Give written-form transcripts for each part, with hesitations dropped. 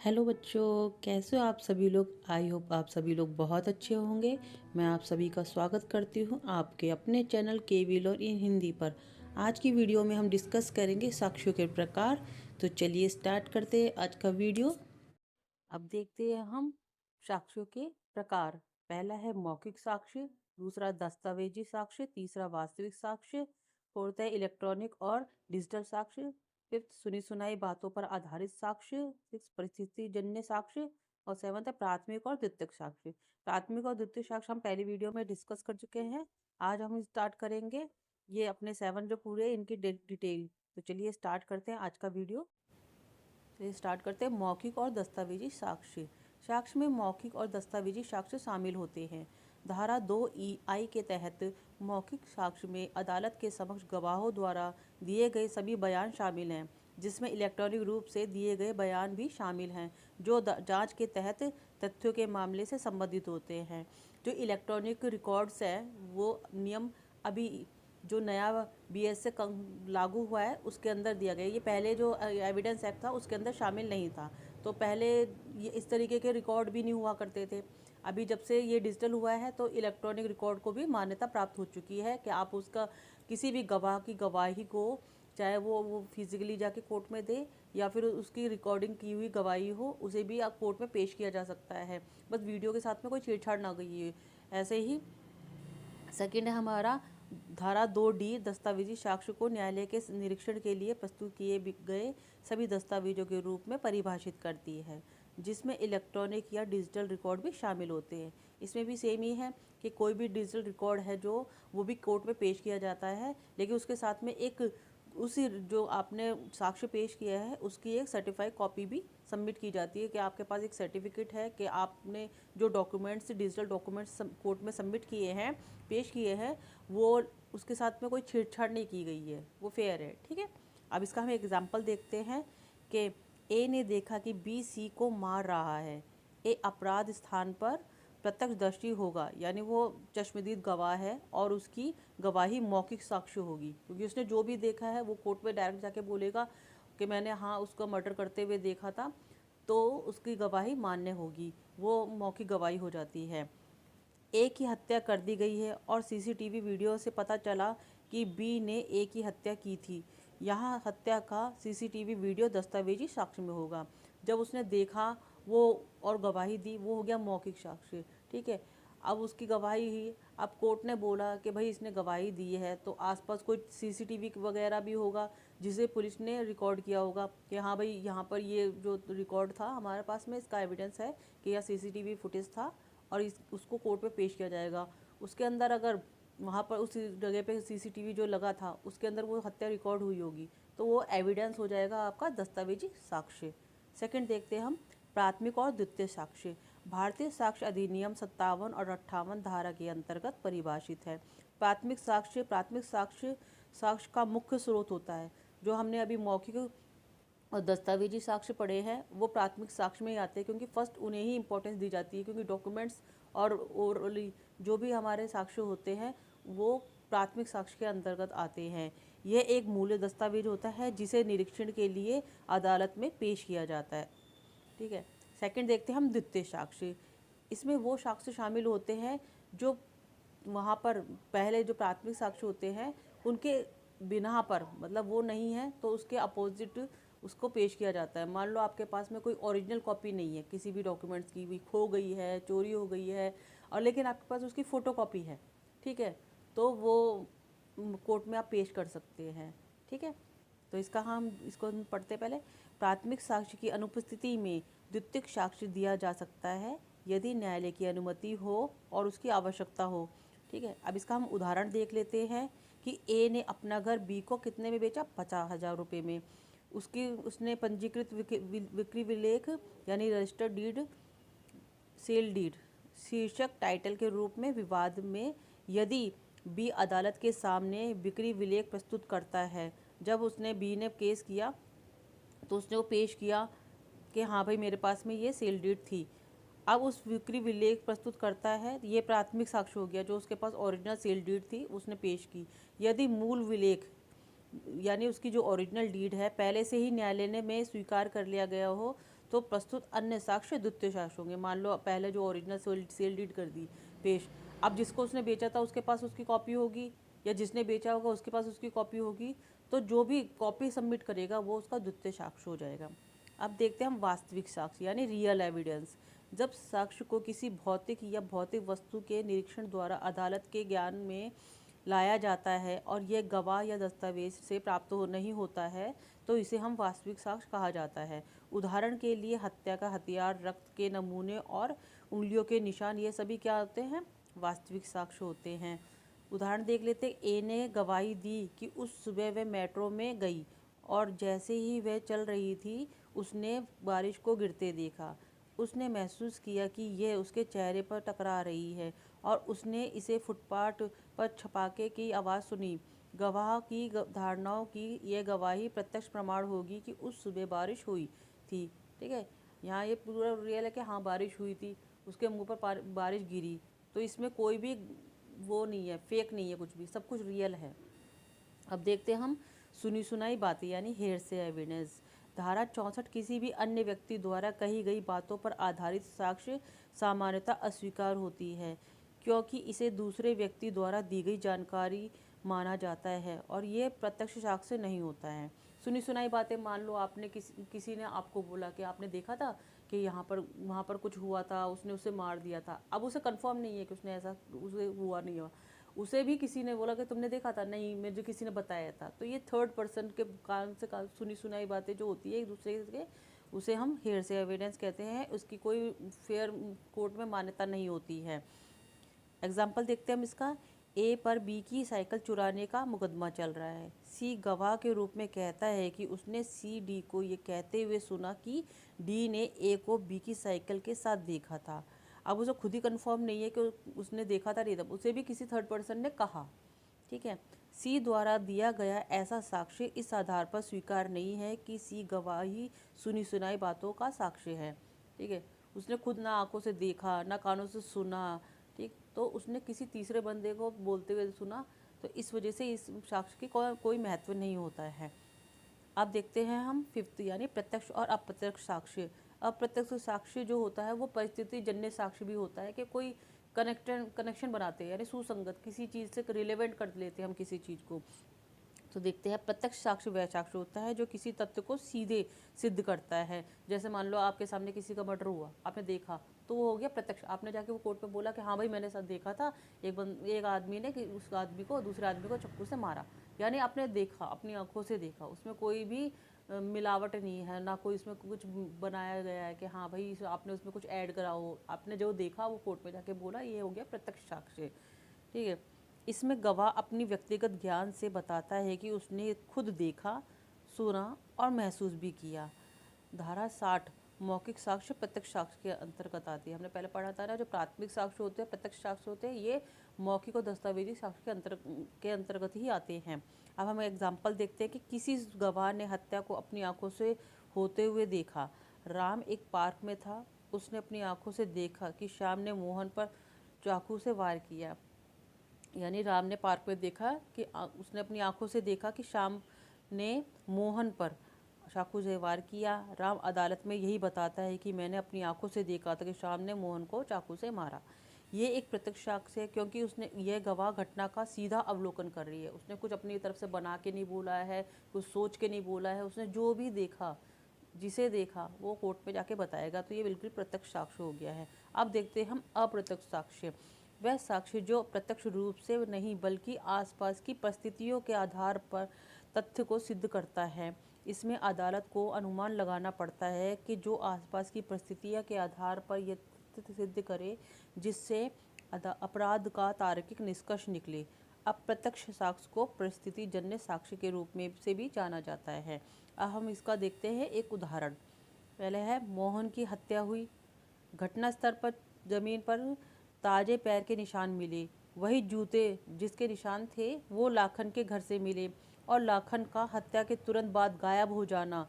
Hello बच्चों, कैसे हो आप सभी लोग। आई होप आप सभी लोग बहुत अच्छे होंगे। मैं आप सभी का स्वागत करती हूँ आपके अपने चैनल के वीलर इन हिंदी पर। आज की वीडियो में हम डिस्कस करेंगे साक्ष्यों के प्रकार। तो चलिए स्टार्ट करते हैं आज का वीडियो। अब देखते हैं हम साक्ष्यों के प्रकार। पहला है मौखिक साक्ष्य, दूसरा दस्तावेजी साक्ष्य, तीसरा वास्तविक साक्ष्य, फोर्थ है इलेक्ट्रॉनिक और डिजिटल साक्ष्य, फिफ्थ सुनी सुनाई बातों पर आधारित साक्ष्य, सिक्स परिस्थिति जन्य साक्ष्य और सेवंथ है प्राथमिक और द्वितीयक साक्ष्य। प्राथमिक और द्वितीयक साक्ष्य हम पहली वीडियो में डिस्कस कर चुके हैं। आज हम स्टार्ट करेंगे ये अपने 7 जो पूरे इनकी डिटेल। तो चलिए स्टार्ट करते हैं आज का वीडियो। चलिए स्टार्ट करते हैं मौखिक और दस्तावेजी साक्ष्य। साक्ष्य में मौखिक और दस्तावेजी साक्ष्य शामिल होते हैं। धारा 2 के तहत मौखिक साक्ष्य में अदालत के समक्ष गवाहों द्वारा दिए गए सभी बयान शामिल हैं, जिसमें इलेक्ट्रॉनिक रूप से दिए गए बयान भी शामिल हैं, जो जांच के तहत तथ्यों के मामले से संबंधित होते हैं। जो इलेक्ट्रॉनिक रिकॉर्ड्स हैं वो नियम अभी जो नया बीएस से लागू हुआ है उसके अंदर दिया गया। ये पहले जो एविडेंस एक्ट था उसके अंदर शामिल नहीं था। तो पहले ये इस तरीके के रिकॉर्ड भी नहीं हुआ करते थे। अभी जब से ये डिजिटल हुआ है तो इलेक्ट्रॉनिक रिकॉर्ड को भी मान्यता प्राप्त हो चुकी है कि आप उसका किसी भी गवाह की गवाही को, चाहे वो फिजिकली जाके कोर्ट में दे या फिर उसकी रिकॉर्डिंग की हुई गवाही हो, उसे भी आप कोर्ट में पेश किया जा सकता है। बस वीडियो के साथ में कोई छेड़छाड़ ना गई है। ऐसे ही सेकंड है हमारा धारा 2D दस्तावेजी साक्ष्य को न्यायालय के निरीक्षण के लिए प्रस्तुत किए गए सभी दस्तावेजों के रूप में परिभाषित करती है, जिसमें इलेक्ट्रॉनिक या डिजिटल रिकॉर्ड भी शामिल होते हैं। इसमें भी सेम ही है कि कोई भी डिजिटल रिकॉर्ड है जो वो भी कोर्ट में पेश किया जाता है, लेकिन उसके साथ में एक उसी जो आपने साक्ष्य पेश किया है उसकी एक सर्टिफाइड कॉपी भी सबमिट की जाती है कि आपके पास एक सर्टिफिकेट है कि आपने जो डॉक्यूमेंट्स डिजिटल डॉक्यूमेंट्स कोर्ट में सबमिट किए हैं, पेश किए हैं, वो उसके साथ में कोई छेड़छाड़ नहीं की गई है, वो फेयर है। ठीक है, अब इसका हम एग्जाम्पल देखते हैं कि ए ने देखा कि बी सी को मार रहा है। ए अपराध स्थान पर प्रत्यक्षदर्शी होगा, यानी वो चश्मदीद गवाह है और उसकी गवाही मौखिक साक्ष्य होगी, क्योंकि उसने जो भी देखा है वो कोर्ट में डायरेक्ट जाके बोलेगा कि मैंने हाँ उसको मर्डर करते हुए देखा था, तो उसकी गवाही मान्य होगी, वो मौखिक गवाही हो जाती है। ए की हत्या कर दी गई है और सीसीटीवी वीडियो से पता चला कि बी ने ए की हत्या की थी। यहाँ हत्या का सीसीटीवी वीडियो दस्तावेजी साक्ष्य में होगा। जब उसने देखा वो और गवाही दी, वो हो गया मौखिक साक्ष्य। ठीक है, अब उसकी गवाही ही, अब कोर्ट ने बोला कि भाई इसने गवाही दी है तो आसपास कोई सीसीटीवी वगैरह भी होगा जिसे पुलिस ने रिकॉर्ड किया होगा कि हाँ भाई यहाँ पर ये जो रिकॉर्ड था हमारे पास में, इसका एविडेंस है कि यह सीसीटीवी फुटेज था और उसको कोर्ट में पेश किया जाएगा। उसके अंदर अगर वहाँ पर उस जगह पे सीसीटीवी जो लगा था उसके अंदर वो हत्या रिकॉर्ड हुई होगी तो वो एविडेंस हो जाएगा आपका दस्तावेजी साक्ष्य। सेकंड देखते हैं हम प्राथमिक और द्वितीय साक्ष्य। भारतीय साक्ष्य अधिनियम 57 और 58 धारा के अंतर्गत परिभाषित है। प्राथमिक साक्ष्य साक्ष्य का मुख्य स्रोत होता है। जो हमने अभी मौखिक और दस्तावेजी साक्ष्य पढ़े हैं वो प्राथमिक साक्ष्य में ही आते हैं, क्योंकि फर्स्ट उन्हें ही इंपॉर्टेंस दी जाती है, क्योंकि डॉक्यूमेंट्स और ओरली जो भी हमारे साक्ष्य होते हैं वो प्राथमिक साक्ष्य के अंतर्गत आते हैं। यह एक मूल्य दस्तावेज होता है जिसे निरीक्षण के लिए अदालत में पेश किया जाता है। ठीक है, सेकंड देखते हैं हम द्वितीय साक्ष्य। इसमें वो साक्ष्य शामिल होते हैं जो वहाँ पर पहले जो प्राथमिक साक्ष्य होते हैं उनके बिना पर, मतलब वो नहीं है तो उसके अपोजिट उसको पेश किया जाता है। मान लो आपके पास में कोई ओरिजिनल कॉपी नहीं है किसी भी डॉक्यूमेंट्स की, भी खो गई है, चोरी हो गई है, और लेकिन आपके पास उसकी फ़ोटो कॉपी है। ठीक है, तो वो कोर्ट में आप पेश कर सकते हैं। ठीक है, तो इसको हम पढ़ते पहले। प्राथमिक साक्ष्य की अनुपस्थिति में द्वितीयक साक्ष्य दिया जा सकता है यदि न्यायालय की अनुमति हो और उसकी आवश्यकता हो। ठीक है, अब इसका हम उदाहरण देख लेते हैं कि ए ने अपना घर बी को कितने में बेचा, 50,000 रुपये में। उसने पंजीकृत विक्री विलेख यानी रजिस्टर्ड डीड, सेल डीड शीर्षक टाइटल के रूप में विवाद में यदि बी अदालत के सामने बिक्री विलेख प्रस्तुत करता है। जब उसने बी ने केस किया तो उसने वो पेश किया कि हाँ भाई मेरे पास में ये सेल डीड थी। अब उस बिक्री विलेख प्रस्तुत करता है, ये प्राथमिक साक्ष्य हो गया, जो उसके पास ओरिजिनल सेल डीड थी उसने पेश की। यदि मूल विलेख यानी उसकी जो ओरिजिनल डीड है पहले से ही न्यायालय ने में स्वीकार कर लिया गया हो तो प्रस्तुत अन्य साक्ष्य द्वितीय साक्ष्य होंगे। मान लो पहले जो ओरिजिनल सेल डीड कर दी पेश, अब जिसको उसने बेचा था उसके पास उसकी कॉपी होगी, या जिसने बेचा होगा उसके पास उसकी कॉपी होगी, तो जो भी कॉपी सबमिट करेगा वो उसका द्वितीय साक्ष्य हो जाएगा। अब देखते हैं हम वास्तविक साक्ष्य यानी रियल एविडेंस। जब साक्ष्य को किसी भौतिक या भौतिक वस्तु के निरीक्षण द्वारा अदालत के ज्ञान में लाया जाता है और यह गवाह या दस्तावेज से प्राप्त नहीं होता है, तो इसे हम वास्तविक साक्ष्य कहा जाता है। उदाहरण के लिए हत्या का हथियार, रक्त के नमूने और उंगलियों के निशान, ये सभी क्या होते हैं? वास्तविक साक्ष्य होते हैं। उदाहरण देख लेते। ए ने गवाही दी कि उस सुबह वह मेट्रो में गई और जैसे ही वह चल रही थी उसने बारिश को गिरते देखा। उसने महसूस किया कि यह उसके चेहरे पर टकरा रही है और उसने इसे फुटपाथ पर छपाके की आवाज़ सुनी। गवाह की धारणाओं की यह गवाही प्रत्यक्ष प्रमाण होगी कि उस सुबह बारिश हुई थी। ठीक है, यहाँ ये पूरा रियल है कि हाँ बारिश हुई थी, उसके मुंह पर बारिश गिरी, तो इसमें कोई भी वो नहीं है, फेक नहीं है, कुछ भी, सब कुछ रियल है। अब देखते हैं हम सुनी सुनाई बातें यानी हेरसे एविडेंस। धारा 64 किसी भी अन्य व्यक्ति द्वारा कही गई बातों पर आधारित साक्ष्य सामान्यतः अस्वीकार होती है, क्योंकि इसे दूसरे व्यक्ति द्वारा दी गई जानकारी माना जाता है और ये प्रत्यक्ष साक्ष्य नहीं होता है। सुनी सुनाई बातें, मान लो आपने किसी ने आपको बोला कि आपने देखा था कि यहाँ पर वहाँ पर कुछ हुआ था, उसने उसे मार दिया था। अब उसे कंफर्म नहीं है कि उसने ऐसा, उसे हुआ नहीं हुआ, उसे भी किसी ने बोला कि तुमने देखा था, नहीं मुझे किसी ने बताया था। तो ये थर्ड पर्सन के कान से सुनी सुनाई बातें जो होती है एक दूसरे के, उसे हम हेयरसे एविडेंस कहते हैं। उसकी कोई फेयर कोर्ट में मान्यता नहीं होती है। एग्जाम्पल देखते हैं हम इसका। ए पर बी की साइकिल चुराने का मुकदमा चल रहा है। सी गवाह के रूप में कहता है कि उसने सी डी को ये कहते हुए सुना कि डी ने ए को बी की साइकिल के साथ देखा था। अब उसे खुद ही कंफर्म नहीं है कि उसने देखा था नहीं, तब उसे भी किसी थर्ड पर्सन ने कहा। ठीक है, सी द्वारा दिया गया ऐसा साक्ष्य इस आधार पर स्वीकार नहीं है कि सी गवाही सुनी सुनाई बातों का साक्ष्य है। ठीक है, उसने खुद ना आंखों से देखा ना कानों से सुना, ठीक, तो उसने किसी तीसरे बंदे को बोलते हुए सुना, तो इस वजह से इस साक्ष्य की कोई महत्व नहीं होता है। अब देखते हैं हम फिफ्थ यानी प्रत्यक्ष और अप्रत्यक्ष साक्ष्य। अप्रत्यक्ष साक्ष्य जो होता है वो परिस्थिति जन्य साक्ष्य भी होता है कि कोई कनेक्शन बनाते हैं, यानी सुसंगत किसी चीज़ से रिलेवेंट कर लेते हैं हम किसी चीज़ को। तो देखते हैं प्रत्यक्ष साक्ष्य वह साक्ष्य होता है जो किसी तथ्य को सीधे सिद्ध करता है। जैसे मान लो आपके सामने किसी का मर्डर हुआ, आपने देखा, तो वो हो गया प्रत्यक्ष। आपने जाके वो कोर्ट में बोला कि हाँ भाई मैंने साथ देखा था, एक आदमी ने कि उस आदमी को दूसरे आदमी को चाकू से मारा, यानी आपने देखा, अपनी आंखों से देखा। उसमें कोई भी मिलावट नहीं है, ना कोई इसमें कुछ बनाया गया है कि हाँ भाई आपने उसमें कुछ ऐड करा हो। आपने जो देखा वो कोर्ट में जाके बोला, ये हो गया प्रत्यक्ष साक्ष्य। ठीक है, इसमें गवाह अपनी व्यक्तिगत ज्ञान से बताता है कि उसने खुद देखा, सुना और महसूस भी किया। धारा 60 मौखिक साक्ष्य प्रत्यक्ष साक्ष्य के अंतर्गत आती है। हमने पहले पढ़ा था ना, जो प्राथमिक साक्ष्य होते हैं, प्रत्यक्ष साक्ष्य होते हैं, ये मौखिक और दस्तावेजी साक्ष्य के अंतर्गत ही आते हैं। अब हम एग्जाम्पल देखते हैं कि किसी गवाह ने हत्या को अपनी आंखों से होते हुए देखा। राम एक पार्क में था, उसने अपनी आंखों से देखा कि श्याम ने मोहन पर चाकू से वार किया। यानी राम ने पार्क में देखा कि उसने अपनी आंखों से देखा कि श्याम ने मोहन पर चाकू से वार किया। राम अदालत में यही बताता है कि मैंने अपनी आंखों से देखा था कि श्याम ने मोहन को चाकू से मारा। ये एक प्रत्यक्ष साक्ष्य है, क्योंकि उसने, यह गवाह घटना का सीधा अवलोकन कर रही है। उसने कुछ अपनी तरफ से बना के नहीं बोला है, कुछ सोच के नहीं बोला है, उसने जो भी देखा, जिसे देखा वो कोर्ट में जाके बताएगा। तो ये बिल्कुल प्रत्यक्ष साक्ष्य हो गया है। अब देखते हैं हम अप्रत्यक्ष साक्ष्य। वह साक्ष्य जो प्रत्यक्ष रूप से नहीं बल्कि आसपास की परिस्थितियों के आधार पर तथ्य को सिद्ध करता है। इसमें अदालत को अनुमान लगाना पड़ता है कि जो आसपास की परिस्थितियों के आधार पर यह तथ्य सिद्ध करे जिससे अपराध का तार्किक निष्कर्ष निकले। अप्रत्यक्ष साक्ष्य को परिस्थिति जन्य साक्ष्य के रूप में से भी जाना जाता है। अब हम इसका देखते हैं एक उदाहरण। पहले है, मोहन की हत्या हुई, घटना स्थल पर जमीन पर ताजे पैर के निशान मिले। वही जूते जिसके निशान थे वो लाखन के घर से मिले और लाखन का हत्या के तुरंत बाद गायब हो जाना।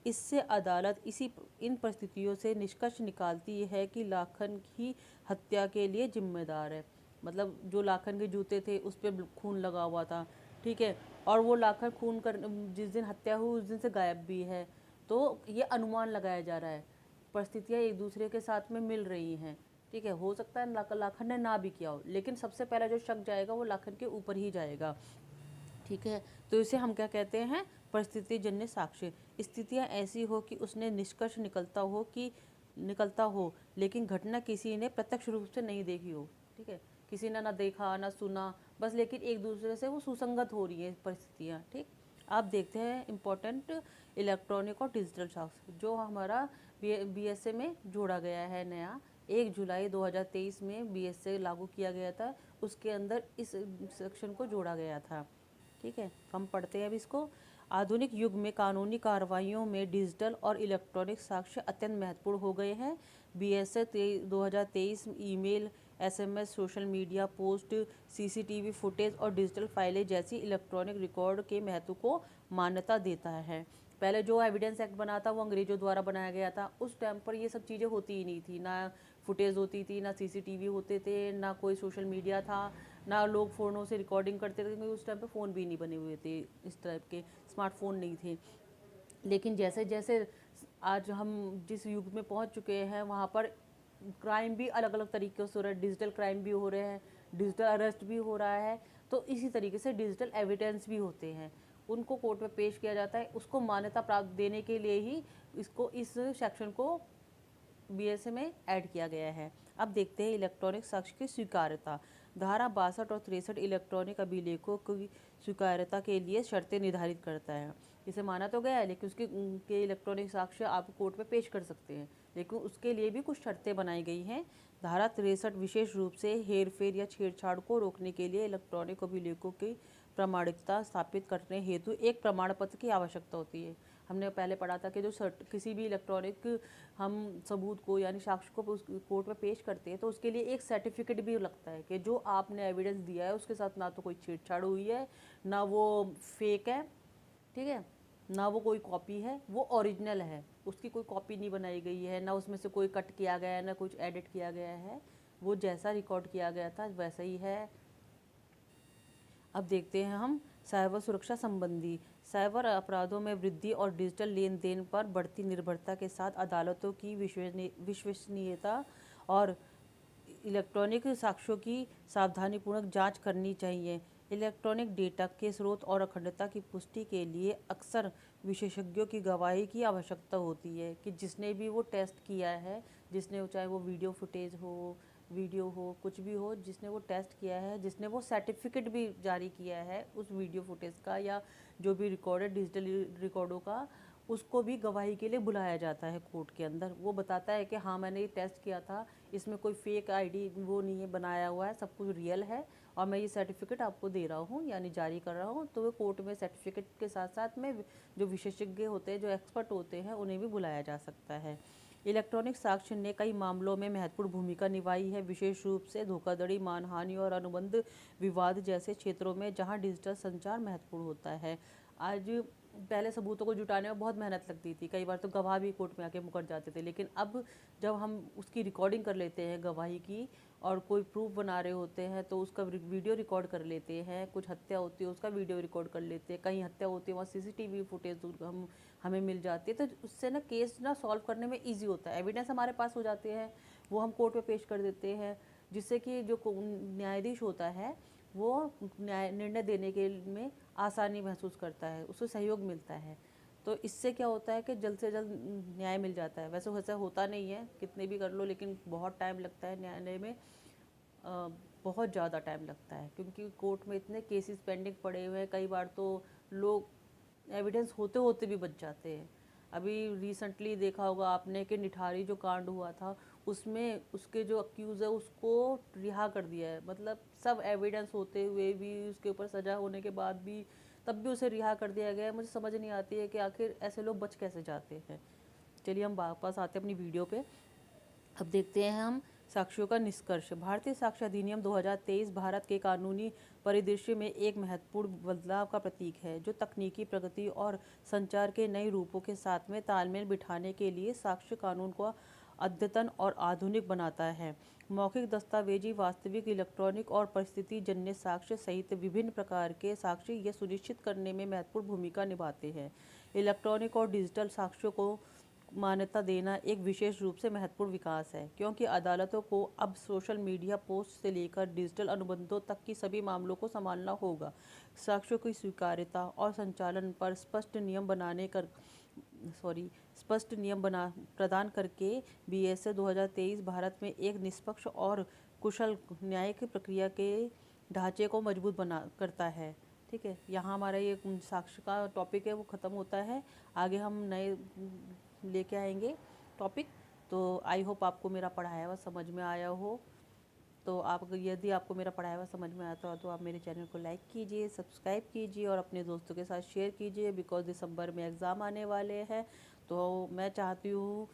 इससे अदालत इन परिस्थितियों से निष्कर्ष निकालती है कि लाखन की हत्या के लिए जिम्मेदार है। मतलब जो लाखन के जूते थे उस पर खून लगा हुआ था, ठीक है, और वो लाखन खून कर जिस दिन हत्या हुई उस दिन से गायब भी है। तो ये अनुमान लगाया जा रहा है परिस्थितियाँ एक दूसरे के साथ में मिल रही हैं, ठीक है। हो सकता है लाखन ने ना भी किया हो, लेकिन सबसे पहला जो शक जाएगा वो लाखन के ऊपर ही जाएगा, ठीक है। तो इसे हम क्या कहते हैं, परिस्थिति जन्य साक्ष्य। स्थितियाँ ऐसी हो कि उसने निष्कर्ष निकलता हो लेकिन घटना किसी ने प्रत्यक्ष रूप से नहीं देखी हो, ठीक है। किसी ने ना देखा ना सुना, बस लेकिन एक दूसरे से वो सुसंगत हो रही है परिस्थितियाँ, ठीक। आप देखते हैं इम्पोर्टेंट इलेक्ट्रॉनिक और डिजिटल साक्ष्य जो हमारा BSA में जोड़ा गया है नया। 1 जुलाई 2023 में BSA लागू किया गया था, उसके अंदर इस सेक्शन को जोड़ा गया था, ठीक है। हम पढ़ते हैं अब इसको। आधुनिक युग में कानूनी कार्रवाइयों में डिजिटल और इलेक्ट्रॉनिक साक्ष्य अत्यंत महत्वपूर्ण हो गए हैं। BSA 2023 email, SMS, social media post, CCTV footage और डिजिटल फाइलें जैसी इलेक्ट्रॉनिक रिकॉर्ड के महत्व को मान्यता देता है। पहले जो एविडेंस एक्ट बना था वो अंग्रेजों द्वारा बनाया गया था। उस टाइम पर ये सब चीज़ें होती ही नहीं थी, ना फुटेज होती थी, ना CCTV होते थे, ना कोई सोशल मीडिया था, ना लोग फ़ोनों से रिकॉर्डिंग करते थे, क्योंकि उस टाइम पे फ़ोन भी नहीं बने हुए थे, इस टाइप के स्मार्टफोन नहीं थे। लेकिन जैसे जैसे आज हम जिस युग में पहुंच चुके हैं, वहाँ पर क्राइम भी अलग अलग तरीक़े से हो रहा है। डिजिटल क्राइम भी हो रहे हैं, डिजिटल अरेस्ट भी हो रहा है, तो इसी तरीके से डिजिटल एविडेंस भी होते हैं, उनको कोर्ट में पेश किया जाता है। उसको मान्यता प्राप्त देने के लिए ही इस सेक्शन को BSA में ऐड किया गया है। अब देखते हैं इलेक्ट्रॉनिक साक्ष्य की स्वीकार्यता। धारा 62 और 63 इलेक्ट्रॉनिक अभिलेखों की स्वीकार्यता के लिए शर्तें निर्धारित करता है। इसे माना तो गया है, लेकिन उसके इलेक्ट्रॉनिक साक्ष्य आप कोर्ट में पेश कर सकते हैं, लेकिन उसके लिए भी कुछ शर्तें बनाई गई हैं। धारा 63 विशेष रूप से हेरफेर या छेड़छाड़ को रोकने के लिए इलेक्ट्रॉनिक अभिलेखों की प्रामाणिकता स्थापित करने हेतु एक प्रमाण पत्र की आवश्यकता होती है। हमने पहले पढ़ा था कि जो किसी भी इलेक्ट्रॉनिक हम सबूत को यानी साक्ष्य को कोर्ट में पेश करते हैं, तो उसके लिए एक सर्टिफिकेट भी लगता है कि जो आपने एविडेंस दिया है उसके साथ ना तो कोई छेड़छाड़ हुई है, ना वो फेक है, ठीक है, ना वो कोई कॉपी है, वो ओरिजिनल है, उसकी कोई कॉपी नहीं बनाई गई है, ना उसमें से कोई कट किया गया है, ना कुछ एडिट किया गया है, वो जैसा रिकॉर्ड किया गया था वैसा ही है। अब देखते हैं हम साइबर सुरक्षा संबंधी। साइबर अपराधों में वृद्धि और डिजिटल लेन देन पर बढ़ती निर्भरता के साथ अदालतों की विश्वसनीयता और इलेक्ट्रॉनिक साक्ष्यों की सावधानीपूर्वक जांच करनी चाहिए। इलेक्ट्रॉनिक डेटा के स्रोत और अखंडता की पुष्टि के लिए अक्सर विशेषज्ञों की गवाही की आवश्यकता होती है, कि जिसने भी वो टेस्ट किया है, जिसने चाहे वो वीडियो फुटेज हो, वीडियो हो, कुछ भी हो, जिसने वो टेस्ट किया है, जिसने वो सर्टिफिकेट भी जारी किया है उस वीडियो फुटेज का या जो भी रिकॉर्डेड डिजिटल रिकॉर्डों का, उसको भी गवाही के लिए बुलाया जाता है कोर्ट के अंदर। वो बताता है कि हाँ मैंने ये टेस्ट किया था, इसमें कोई फेक ID वो नहीं है बनाया हुआ है, सब कुछ रियल है, और मैं ये सर्टिफिकेट आपको दे रहा हूँ यानी जारी कर रहा हूँ। तो वो कोर्ट में सर्टिफिकेट के साथ साथ में जो विशेषज्ञ होते हैं, जो एक्सपर्ट होते हैं, उन्हें भी बुलाया जा सकता है। इलेक्ट्रॉनिक साक्ष्य ने कई मामलों में महत्वपूर्ण भूमिका निभाई है, विशेष रूप से धोखाधड़ी, मानहानि और अनुबंध विवाद जैसे क्षेत्रों में जहां डिजिटल संचार महत्वपूर्ण होता है। आज पहले सबूतों को जुटाने में बहुत मेहनत लगती थी, कई बार तो गवाह भी कोर्ट में आके मुकर जाते थे, लेकिन अब जब हम उसकी रिकॉर्डिंग कर लेते हैं गवाही की, और कोई प्रूफ बना रहे होते हैं तो उसका वीडियो रिकॉर्ड कर लेते हैं, कुछ हत्या होती है उसका वीडियो रिकॉर्ड कर लेते हैं, कहीं हत्या होती है वहाँ CCTV फुटेज हमें मिल जाती है, तो उससे ना केस ना सॉल्व करने में ईजी होता है। एविडेंस हमारे पास हो जाते हैं, वो हम कोर्ट में पेश कर देते हैं, जिससे कि जो न्यायाधीश होता है वो निर्णय देने के में आसानी महसूस करता है, उसको सहयोग मिलता है। तो इससे क्या होता है कि जल्द से जल्द न्याय मिल जाता है। वैसे होता नहीं है, कितने भी कर लो, लेकिन बहुत टाइम लगता है न्यायालय में, बहुत ज़्यादा टाइम लगता है, क्योंकि कोर्ट में इतने केसेस पेंडिंग पड़े हुए हैं, कई बार तो लोग एविडेंस होते होते भी बच जाते हैं। अभी रिसेंटली देखा होगा आपने कि निठारी जो कांड हुआ था, उसमें उसके जो अक्यूज़ है उसको रिहा कर दिया है, मतलब सब एविडेंस होते हुए भी, उसके ऊपर सज़ा होने के बाद भी, तब भी उसे रिहा कर दिया गया है। मुझे समझ नहीं आती है कि आखिर ऐसे लोग बच कैसे जाते हैं। चलिए हम वापस आते हैं अपनी वीडियो पे। अब देखते हैं हम साक्ष्यों का निष्कर्ष। भारतीय साक्ष्य अधिनियम 2023 भारत के कानूनी परिदृश्य में एक महत्वपूर्ण बदलाव का प्रतीक है, जो तकनीकी प्रगति और संचार के नए रूपों के साथ में तालमेल बिठाने के लिए साक्ष्य कानून को अद्यतन और आधुनिक बनाता है। मौखिक दस्तावेजी, वास्तविक, इलेक्ट्रॉनिक और परिस्थिति जन्य साक्ष्य सहित विभिन्न प्रकार के साक्ष्य यह सुनिश्चित करने में महत्वपूर्ण भूमिका निभाते हैं। इलेक्ट्रॉनिक और डिजिटल साक्ष्यों को मान्यता देना एक विशेष रूप से महत्वपूर्ण विकास है, क्योंकि अदालतों को अब सोशल मीडिया पोस्ट से लेकर डिजिटल अनुबंधों तक की सभी मामलों को संभालना होगा। साक्ष्यों की स्वीकार्यता और संचालन पर स्पष्ट नियम प्रदान करके बीएसए 2023 भारत में एक निष्पक्ष और कुशल न्यायिक प्रक्रिया के ढांचे को मजबूत करता है। ठीक है, यहाँ हमारा ये साक्ष्य का टॉपिक है वो ख़त्म होता है। आगे हम नए लेके आएंगे टॉपिक। तो आई होप आपको मेरा पढ़ाया हुआ समझ में आया हो। तो आप यदि आपको मेरा पढ़ाया हुआ समझ में आता हो तो आप मेरे चैनल को लाइक कीजिए, सब्सक्राइब कीजिए और अपने दोस्तों के साथ शेयर कीजिए, बिकॉज दिसंबर में एग्ज़ाम आने वाले हैं। तो मैं चाहती हूँ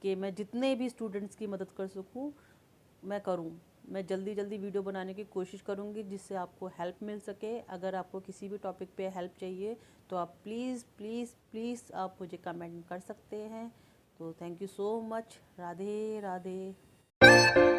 कि मैं जितने भी स्टूडेंट्स की मदद कर सकूँ मैं करूँ। मैं जल्दी वीडियो बनाने की कोशिश करूँगी जिससे आपको हेल्प मिल सके। अगर आपको किसी भी टॉपिक पे हेल्प चाहिए तो आप प्लीज़ आप मुझे कमेंट कर सकते हैं। तो thank you so much. Radhe Radhe.